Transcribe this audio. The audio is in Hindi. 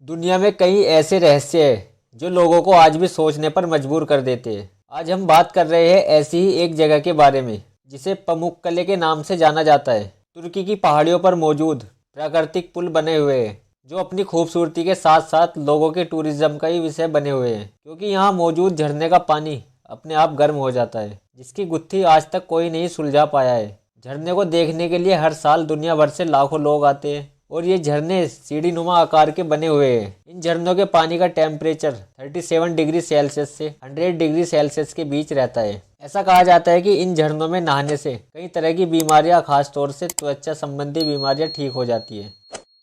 दुनिया में कई ऐसे रहस्य हैं जो लोगों को आज भी सोचने पर मजबूर कर देते हैं। आज हम बात कर रहे हैं ऐसी ही एक जगह के बारे में जिसे पमुक्कले के नाम से जाना जाता है। तुर्की की पहाड़ियों पर मौजूद प्राकृतिक पुल बने हुए हैं जो अपनी खूबसूरती के साथ साथ लोगों के टूरिज्म का ही विषय बने हुए हैं, क्योंकि यहाँ मौजूद झरने का पानी अपने आप गर्म हो जाता है, जिसकी गुत्थी आज तक कोई नहीं सुलझा पाया है। झरने को देखने के लिए हर साल दुनिया भर से लाखों लोग आते हैं और ये झरने सीढ़ी नुमा आकार के बने हुए हैं। इन झरनों के पानी का टेम्परेचर 37 डिग्री सेल्सियस से 100 डिग्री सेल्सियस के बीच रहता है। ऐसा कहा जाता है कि इन झरनों में नहाने से कई तरह की बीमारियां, खासतौर से त्वचा संबंधी बीमारियां ठीक हो जाती है।